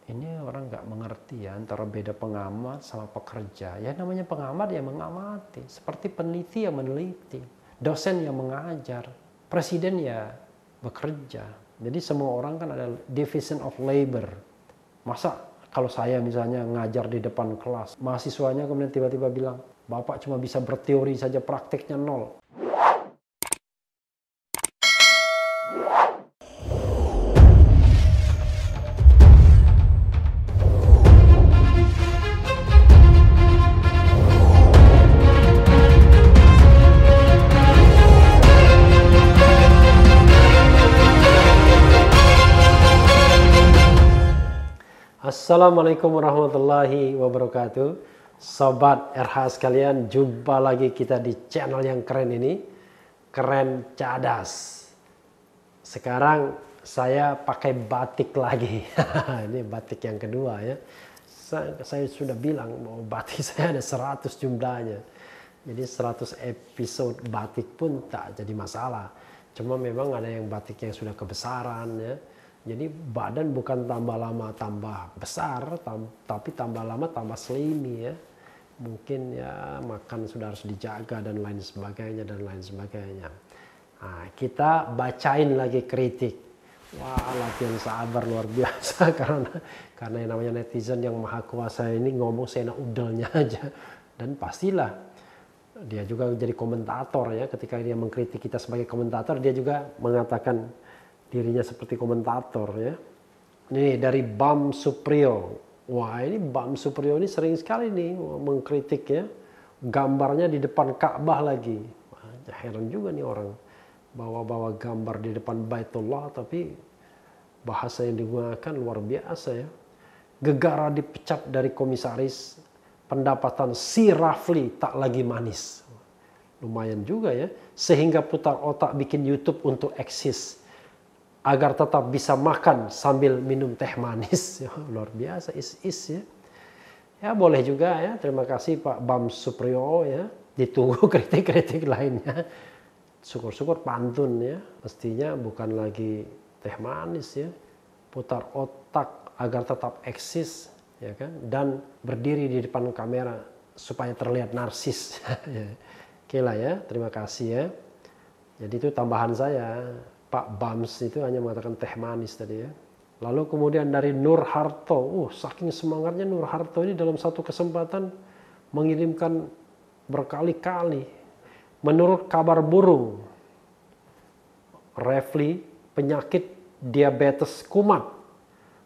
Ini orang nggak mengerti ya antara beda pengamat sama pekerja. Ya namanya pengamat ya mengamati, seperti peneliti yang meneliti, dosen yang mengajar, presiden ya bekerja. Jadi semua orang kan ada division of labor. Masa kalau saya misalnya ngajar di depan kelas, mahasiswanya kemudian tiba-tiba bilang, Bapak cuma bisa berteori saja, prakteknya nol. Assalamualaikum warahmatullahi wabarakatuh. Sobat RH sekalian, jumpa lagi kita di channel yang keren ini, Keren Cadas. Sekarang saya pakai batik lagi. Ini batik yang kedua ya. Saya sudah bilang bahwa batik saya ada 100 jumlahnya. Jadi 100 episode batik pun tak jadi masalah. Cuma memang ada yang batik yang sudah kebesaran ya. Jadi badan bukan tambah lama tambah besar, tapi tambah lama tambah slimy ya. Mungkin ya makan sudah harus dijaga dan lain sebagainya dan lain sebagainya. Nah, kita bacain lagi kritik. Wah, latihan sabar luar biasa karena yang namanya netizen yang maha kuasa ini ngomong seenak udelnya aja. Dan pastilah dia juga jadi komentator ya. Ketika dia mengkritik kita sebagai komentator, dia juga mengatakan dirinya seperti komentator ya. Ini dari Bam Suprio. Wah, ini Bam Suprio ini sering sekali nih mengkritik ya. Gambarnya di depan Ka'bah lagi. Wah, heran juga nih orang. Bawa-bawa gambar di depan Baitullah tapi bahasa yang digunakan luar biasa ya. Gegara dipecat dari komisaris, pendapatan si Rafli tak lagi manis. Lumayan juga ya. Sehingga putar otak bikin YouTube untuk eksis, agar tetap bisa makan sambil minum teh manis. Ya, luar biasa, is ya. Ya boleh juga ya, terima kasih Pak Bam Suprio ya. Ditunggu kritik-kritik lainnya. Syukur-syukur pantun ya. Mestinya bukan lagi teh manis ya. Putar otak agar tetap eksis ya kan. Dan berdiri di depan kamera supaya terlihat narsis. Oke lah ya, terima kasih ya. Jadi itu tambahan saya. Pak Bams itu hanya mengatakan teh manis tadi ya. Lalu kemudian dari Nur Harto, saking semangatnya Nur Harto ini dalam satu kesempatan mengirimkan berkali-kali. Menurut kabar burung, Rafli penyakit diabetes kumat,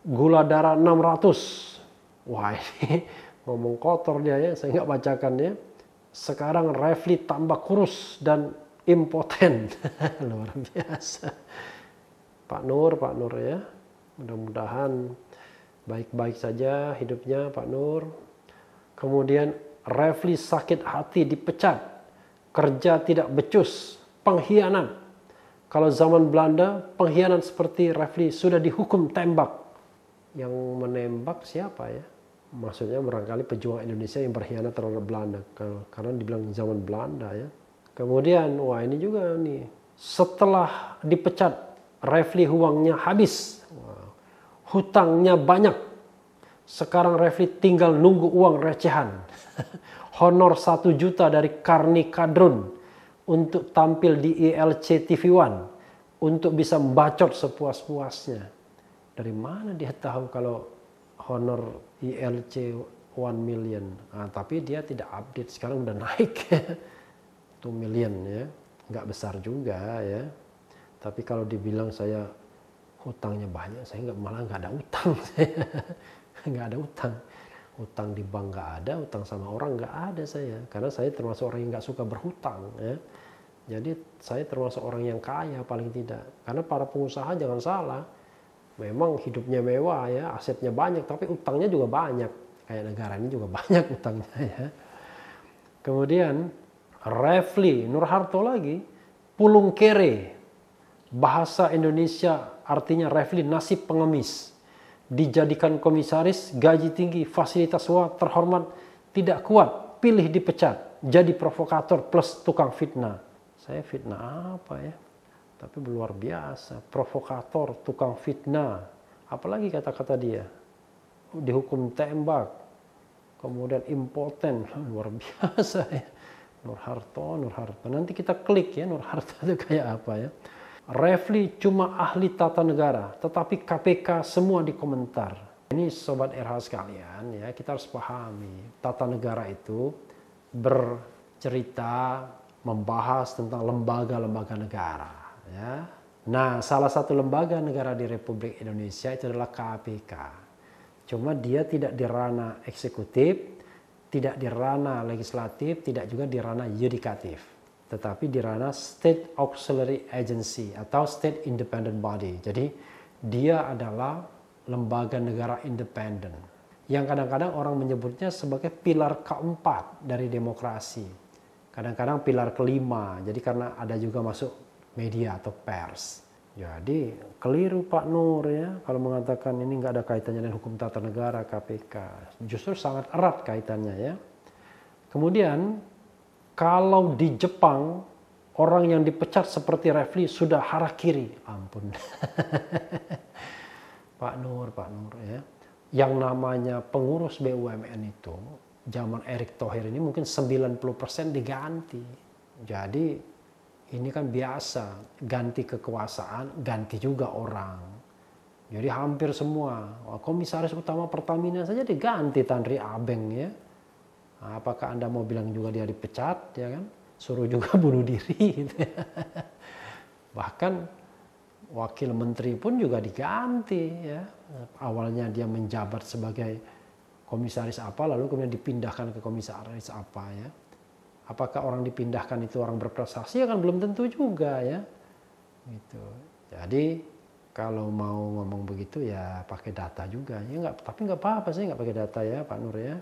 gula darah 600. Wah, ini ngomong kotor dia ya, saya nggak bacakan ya. Sekarang Rafli tambah kurus dan impoten. Luar biasa. Pak Nur ya. Mudah-mudahan baik-baik saja hidupnya Pak Nur. Kemudian Rafli sakit hati dipecat. Kerja tidak becus, pengkhianat. Kalau zaman Belanda, pengkhianat seperti Rafli sudah dihukum tembak. Yang menembak siapa ya? Maksudnya barangkali pejuang Indonesia yang berkhianat terhadap Belanda. Karena dibilang zaman Belanda ya. Kemudian, wah ini juga nih, setelah dipecat, Rafli uangnya habis, hutangnya banyak. Sekarang Rafli tinggal nunggu uang recehan. Honor 1 juta dari Karni Kadrun untuk tampil di ILC TV One untuk bisa membacot sepuas-puasnya. Dari mana dia tahu kalau honor ILC 1 million? Nah, tapi dia tidak update, sekarang udah naik. 2 million ya, nggak besar juga ya. Tapi kalau dibilang saya hutangnya banyak, saya malah nggak ada utang. Nggak ada utang. Utang di bank nggak ada, utang sama orang nggak ada saya. Karena saya termasuk orang yang nggak suka berhutang ya. Jadi saya termasuk orang yang kaya paling tidak. Karena para pengusaha jangan salah, memang hidupnya mewah ya, asetnya banyak, tapi utangnya juga banyak. Kayak negara ini juga banyak utangnya ya. Kemudian Rafli, Nur Harto lagi, pulung kere. Bahasa Indonesia artinya Rafli nasib pengemis. Dijadikan komisaris, gaji tinggi, fasilitas wah terhormat, tidak kuat, pilih dipecat. Jadi provokator plus tukang fitnah. Saya fitnah apa ya? Tapi luar biasa, provokator, tukang fitnah. Apalagi kata-kata dia? dihukum tembak, kemudian impoten, luar biasa ya. Nur Harto. Nanti kita klik ya Nur Harto itu kayak apa ya. Refli cuma ahli tata negara, tetapi KPK semua dikomentar. Ini sobat RH sekalian ya, kita harus pahami tata negara itu bercerita membahas tentang lembaga-lembaga negara ya. Nah, salah satu lembaga negara di Republik Indonesia itu adalah KPK. Cuma dia tidak di ranah eksekutif, tidak di ranah legislatif, tidak juga di ranah yudikatif, tetapi di ranah State Auxiliary Agency atau State Independent Body. Jadi dia adalah lembaga negara independen yang kadang-kadang orang menyebutnya sebagai pilar keempat dari demokrasi. Kadang-kadang pilar kelima, jadi karena ada juga masuk media atau pers. Jadi keliru Pak Nur ya kalau mengatakan ini nggak ada kaitannya dengan hukum tata negara KPK. Justru sangat erat kaitannya ya. Kemudian kalau di Jepang orang yang dipecat seperti Refli sudah harakiri, ampun. Pak Nur ya. Yang namanya pengurus BUMN itu zaman Erick Thohir ini mungkin 90% diganti. Jadi ini kan biasa, ganti kekuasaan, ganti juga orang. Jadi hampir semua, komisaris utama Pertamina saja diganti Tanri Abeng ya. Nah, apakah Anda mau bilang juga dia dipecat ya kan? Suruh juga bunuh diri gitu ya. Bahkan wakil menteri pun juga diganti ya. Awalnya dia menjabat sebagai komisaris apa, lalu kemudian dipindahkan ke komisaris apa ya. Apakah orang dipindahkan itu orang berprestasi? Ya kan belum tentu juga ya. Gitu. Jadi kalau mau ngomong begitu ya pakai data juga. Ya enggak, tapi nggak apa-apa sih nggak pakai data ya Pak Nur ya.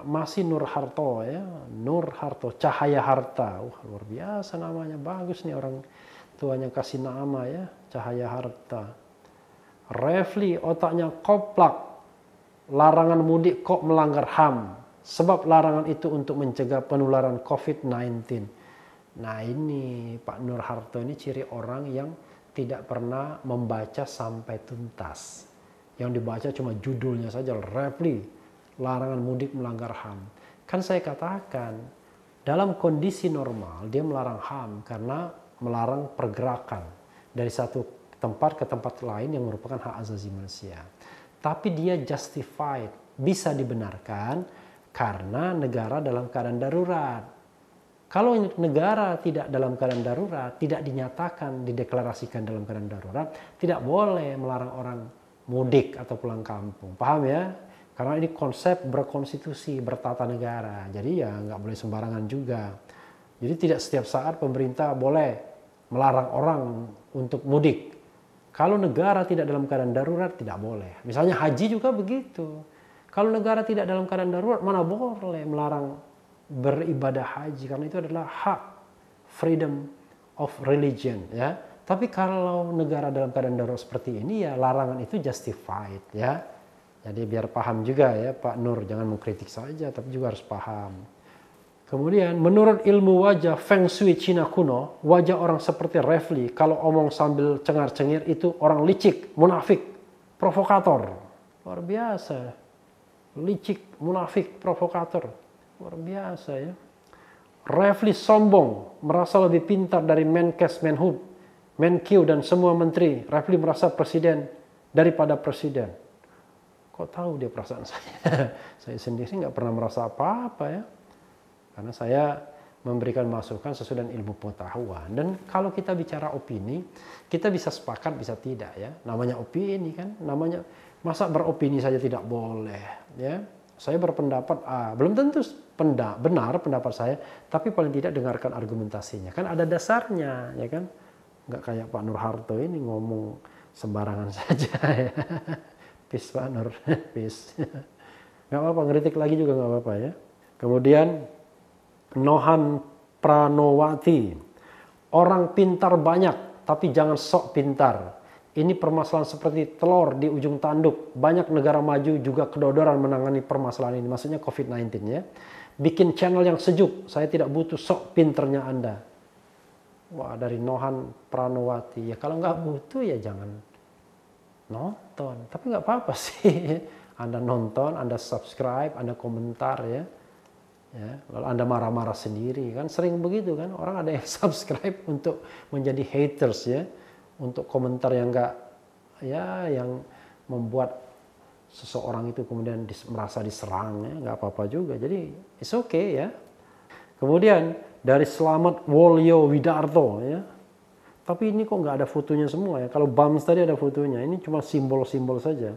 Masih Nur Harto ya, Nur Harto, Cahaya Harta. Wah luar biasa namanya, bagus nih orang tuanya kasih nama ya, Cahaya Harta. Refli otaknya koplak, larangan mudik kok melanggar HAM. Sebab larangan itu untuk mencegah penularan COVID-19. Nah ini Pak Nur Harto ini ciri orang yang tidak pernah membaca sampai tuntas. Yang dibaca cuma judulnya saja, Refli, larangan mudik melanggar HAM. Kan saya katakan, dalam kondisi normal dia melarang HAM karena melarang pergerakan dari satu tempat ke tempat lain yang merupakan hak asasi manusia. Tapi dia justified, bisa dibenarkan, karena negara dalam keadaan darurat. Kalau negara tidak dalam keadaan darurat, tidak dinyatakan, dideklarasikan dalam keadaan darurat, tidak boleh melarang orang mudik atau pulang kampung. Paham ya? Karena ini konsep berkonstitusi, bertata negara. Jadi ya nggak boleh sembarangan juga. Jadi tidak setiap saat pemerintah boleh melarang orang untuk mudik. Kalau negara tidak dalam keadaan darurat, tidak boleh. Misalnya haji juga begitu. Kalau negara tidak dalam keadaan darurat, mana boleh melarang beribadah haji. Karena itu adalah hak, freedom of religion. Ya. Tapi kalau negara dalam keadaan darurat seperti ini, ya larangan itu justified. Ya. Jadi biar paham juga ya Pak Nur, jangan mengkritik saja, tapi juga harus paham. Kemudian menurut ilmu wajah Feng Shui Cina kuno, wajah orang seperti Refli, kalau omong sambil cengar-cengir itu orang licik, munafik, provokator. Luar biasa. Licik, munafik, provokator. Luar biasa ya. Refli sombong, merasa lebih pintar dari Menkes, Menhub, Menkyu dan semua menteri. Refli merasa presiden daripada presiden. Kok tahu dia perasaan saya? Saya sendiri nggak pernah merasa apa-apa ya. Karena saya memberikan masukan sesuai dengan ilmu pengetahuan. Dan kalau kita bicara opini, kita bisa sepakat, bisa tidak ya. Namanya opini kan, namanya masa beropini saja tidak boleh ya. Saya berpendapat A, belum tentu benar pendapat saya, tapi paling tidak dengarkan argumentasinya. Kan ada dasarnya ya kan. Nggak kayak Pak Nur Harto ini ngomong sembarangan saja ya. Peace Pak Nur, peace. Nggak apa-apa, ngeritik lagi juga nggak apa-apa ya. Kemudian Nohan Pranowati, orang pintar banyak, tapi jangan sok pintar. Ini permasalahan seperti telur di ujung tanduk. Banyak negara maju juga kedodoran menangani permasalahan ini. Maksudnya COVID-19 ya. Bikin channel yang sejuk. Saya tidak butuh sok pinternya Anda. Wah, dari Nohan Pranowati. Ya kalau nggak butuh ya jangan nonton. Tapi nggak apa-apa sih. Anda nonton, Anda subscribe, Anda komentar ya. Ya, lalu Anda marah-marah sendiri kan, sering begitu kan, orang ada yang subscribe untuk menjadi haters ya, untuk komentar yang enggak ya, yang membuat seseorang itu kemudian merasa diserang ya, nggak apa-apa juga, jadi it's okay ya. Kemudian dari Slamet Wolyo Widarto ya, tapi ini kok nggak ada fotonya semua ya, kalau Bams tadi ada fotonya, ini cuma simbol-simbol saja.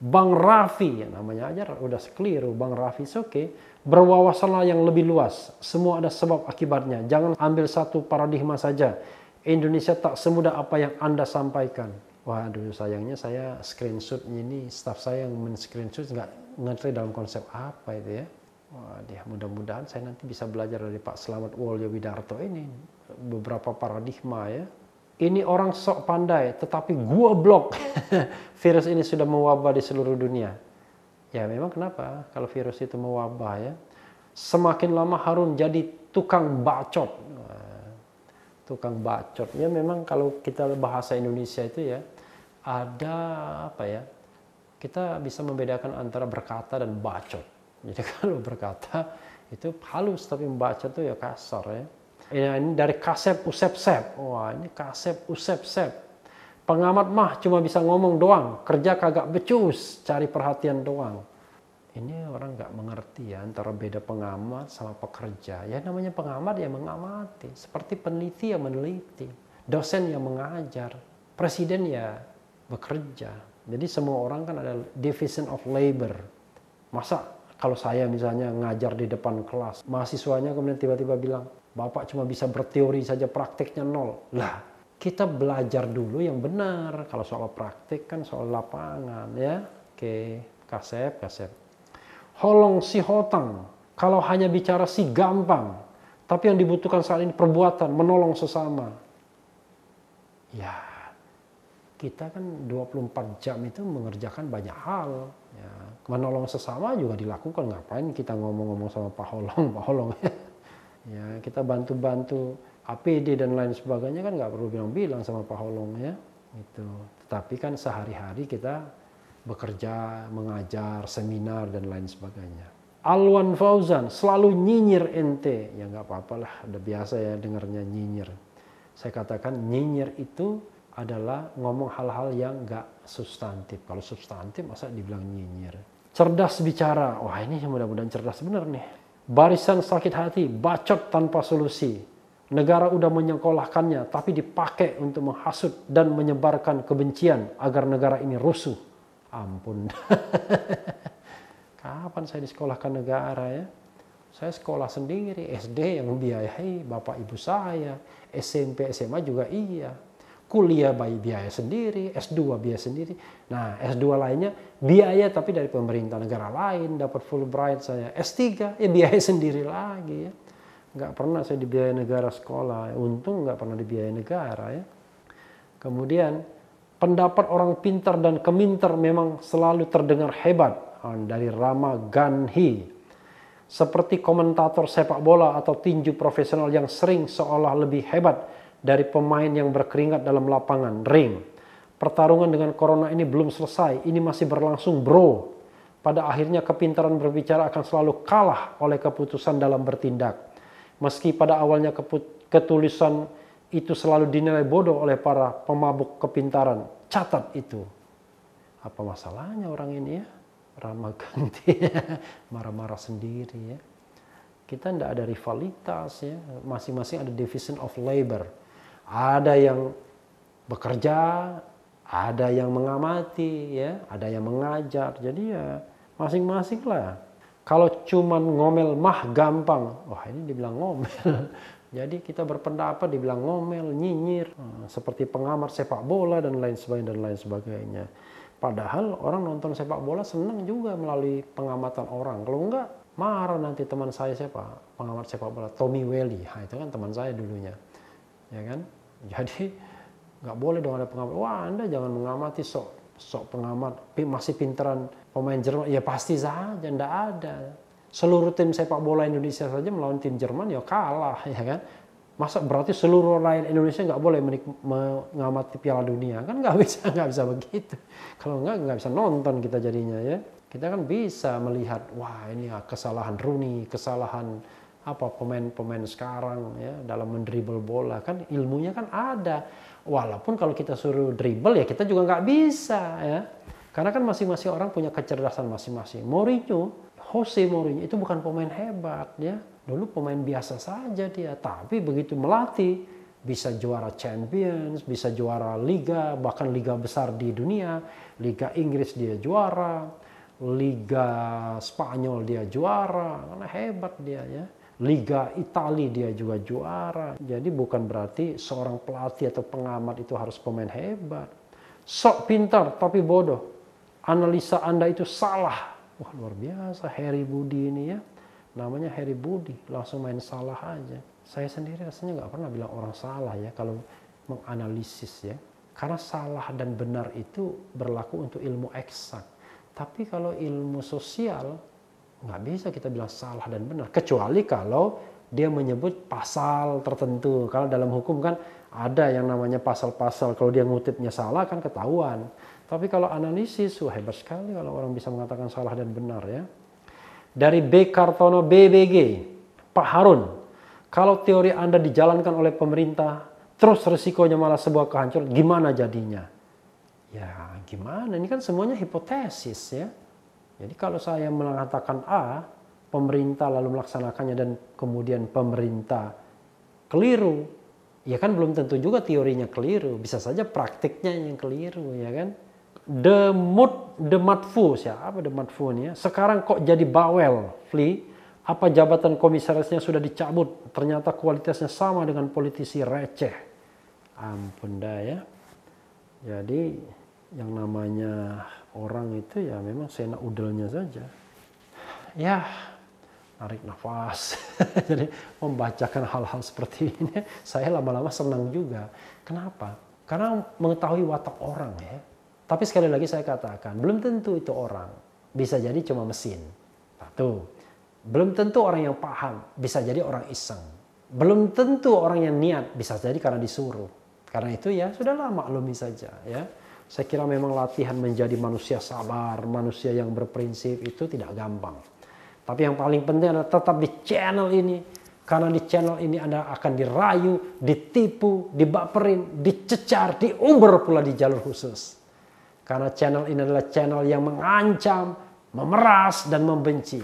Bang Raffi, ya namanya aja udah keliru, Bang Raffi, oke. Okay. Berwawasanlah yang lebih luas, semua ada sebab akibatnya. Jangan ambil satu paradigma saja. Indonesia tak semudah apa yang Anda sampaikan. Waduh, sayangnya saya screenshot ini, staff saya yang men-screenshot nggak ngerti dalam konsep apa itu ya. Waduh, mudah-mudahan saya nanti bisa belajar dari Pak Slamet Wolyo Widarto ini beberapa paradigma ya. Ini orang sok pandai, tetapi gua blok. Virus ini sudah mewabah di seluruh dunia. Ya memang kenapa? Kalau virus itu mewabah ya, semakin lama Harun jadi tukang bacot. Tukang bacot. Ya memang kalau kita bahasa Indonesia itu ya, ada apa ya, kita bisa membedakan antara berkata dan bacot. Jadi kalau berkata itu halus, tapi membaca itu ya kasar ya. Ini dari Kasep Usep Sep. Wah, ini Kasep Usep Sep. Pengamat mah cuma bisa ngomong doang, kerja kagak becus, cari perhatian doang. Ini orang nggak mengerti ya antara beda pengamat sama pekerja. Ya namanya pengamat ya mengamati, seperti peneliti yang meneliti, dosen yang mengajar, presiden ya bekerja. Jadi semua orang kan ada division of labor. Masa kalau saya misalnya ngajar di depan kelas, mahasiswanya kemudian tiba-tiba bilang, Bapak cuma bisa berteori saja, prakteknya nol. Lah, kita belajar dulu yang benar. Kalau soal praktek kan soal lapangan ya. Oke, Kasep. Holong si hotang. Kalau hanya bicara si gampang. Tapi yang dibutuhkan saat ini perbuatan, menolong sesama. Ya, kita kan 24 jam itu mengerjakan banyak hal. Ya, menolong sesama juga dilakukan. Ngapain kita ngomong-ngomong sama Pak Holong ya, kita bantu-bantu APD dan lain sebagainya kan nggak perlu bilang-bilang sama Pak Holong ya. Gitu. Tetapi kan sehari-hari kita bekerja, mengajar, seminar dan lain sebagainya. Alwan Fauzan, selalu nyinyir ente. Ya nggak apa-apalah, udah biasa ya dengarnya nyinyir. Saya katakan nyinyir itu adalah ngomong hal-hal yang nggak substantif. Kalau substantif masa dibilang nyinyir. Cerdas bicara, wah ini mudah-mudahan cerdas bener nih. Barisan sakit hati, bacot tanpa solusi. Negara udah menyekolahkannya, tapi dipakai untuk menghasut dan menyebarkan kebencian agar negara ini rusuh. Ampun. Kapan saya disekolahkan negara ya? Saya sekolah sendiri, SD yang membiayai bapak ibu saya, SMP, SMA juga iya. Kuliah biaya sendiri, S2 biaya sendiri. Nah, S2 lainnya biaya tapi dari pemerintah negara lain, dapat Fulbright saya. S3 ya biaya sendiri lagi ya. Nggak pernah saya dibiayai negara sekolah. Untung nggak pernah dibiayai negara ya. Kemudian pendapat orang pintar dan keminter memang selalu terdengar hebat. Dari Rama Ganhi. Seperti komentator sepak bola atau tinju profesional yang sering seolah lebih hebat dari pemain yang berkeringat dalam lapangan, ring. Pertarungan dengan corona ini belum selesai, ini masih berlangsung bro. Pada akhirnya kepintaran berbicara akan selalu kalah oleh keputusan dalam bertindak. Meski pada awalnya ketulisan itu selalu dinilai bodoh oleh para pemabuk kepintaran. Catat itu. Apa masalahnya orang ini ya? Ramah ganti, marah-marah sendiri ya. Kita tidak ada rivalitas ya, masing-masing ada division of labor. Ada yang bekerja, ada yang mengamati, ya, ada yang mengajar. Jadi ya masing-masing lah. Kalau cuman ngomel mah gampang, wah ini dibilang ngomel. Jadi kita berpendapat dibilang ngomel, nyinyir, seperti pengamat sepak bola dan lain sebagainya. Padahal orang nonton sepak bola senang juga melalui pengamatan orang. Kalau enggak, marah nanti teman saya siapa? Pengamat sepak bola, Tommy Welly. Nah, itu kan teman saya dulunya. Ya kan? Jadi nggak boleh dong ada pengamat. Wah, Anda jangan mengamati sok pengamat, masih pinteran pemain Jerman. Ya pasti saja, enggak ada. Seluruh tim sepak bola Indonesia saja melawan tim Jerman ya kalah, ya kan? Masa berarti seluruh rakyat Indonesia nggak boleh mengamati Piala Dunia? Kan nggak bisa begitu. Kalau nggak bisa nonton kita jadinya ya. Kita kan bisa melihat, wah ini kesalahan Rooney, kesalahan apa pemain-pemain sekarang ya dalam mendribble bola, kan ilmunya kan ada. Walaupun kalau kita suruh dribble ya kita juga nggak bisa ya. Karena kan masing-masing orang punya kecerdasan masing-masing. Jose Mourinho itu bukan pemain hebat ya. Dulu pemain biasa saja dia, tapi begitu melatih bisa juara Champions, bisa juara Liga, bahkan Liga besar di dunia. Liga Inggris dia juara, Liga Spanyol dia juara, karena hebat dia ya. Liga Italia dia juga juara. Jadi bukan berarti seorang pelatih atau pengamat itu harus pemain hebat. Sok pintar tapi bodoh. Analisa Anda itu salah. Wah luar biasa Harry Budi ini ya. Namanya Harry Budi, langsung main salah aja. Saya sendiri rasanya nggak pernah bilang orang salah ya kalau menganalisis ya. Karena salah dan benar itu berlaku untuk ilmu eksak. Tapi kalau ilmu sosial nggak bisa kita bilang salah dan benar. Kecuali kalau dia menyebut pasal tertentu. Kalau dalam hukum kan ada yang namanya pasal-pasal. Kalau dia ngutipnya salah kan ketahuan. Tapi kalau analisis, wah hebat sekali kalau orang bisa mengatakan salah dan benar ya. Dari B. Kartono BBG, Pak Harun, kalau teori Anda dijalankan oleh pemerintah, terus resikonya malah sebuah kehancuran, gimana jadinya? Ya gimana, ini kan semuanya hipotesis ya. Jadi kalau saya mengatakan A, pemerintah lalu melaksanakannya dan kemudian pemerintah keliru, ya kan belum tentu juga teorinya keliru, bisa saja praktiknya yang keliru ya kan. The Matfu, siapa The Matfu ini ya? Sekarang kok jadi bawel, Fli? Apa jabatan komisarisnya sudah dicabut? Ternyata kualitasnya sama dengan politisi receh. Ampun dah ya. Jadi yang namanya orang itu ya memang seenak udelnya saja. Ya, tarik nafas. Jadi membacakan hal-hal seperti ini, saya lama-lama senang juga. Kenapa? Karena mengetahui watak orang ya. Tapi sekali lagi saya katakan, belum tentu itu orang. Bisa jadi cuma mesin. Satu. Belum tentu orang yang paham. Bisa jadi orang iseng. Belum tentu orang yang niat. Bisa jadi karena disuruh. Karena itu ya sudahlah maklumi saja ya. Saya kira memang latihan menjadi manusia sabar, manusia yang berprinsip itu tidak gampang. Tapi yang paling penting adalah tetap di channel ini. Karena di channel ini Anda akan dirayu, ditipu, dibaperin, dicecar, diumbar pula di jalur khusus. Karena channel ini adalah channel yang mengancam, memeras, dan membenci.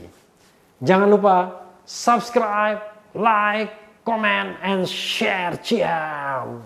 Jangan lupa subscribe, like, comment, and share. Ciao.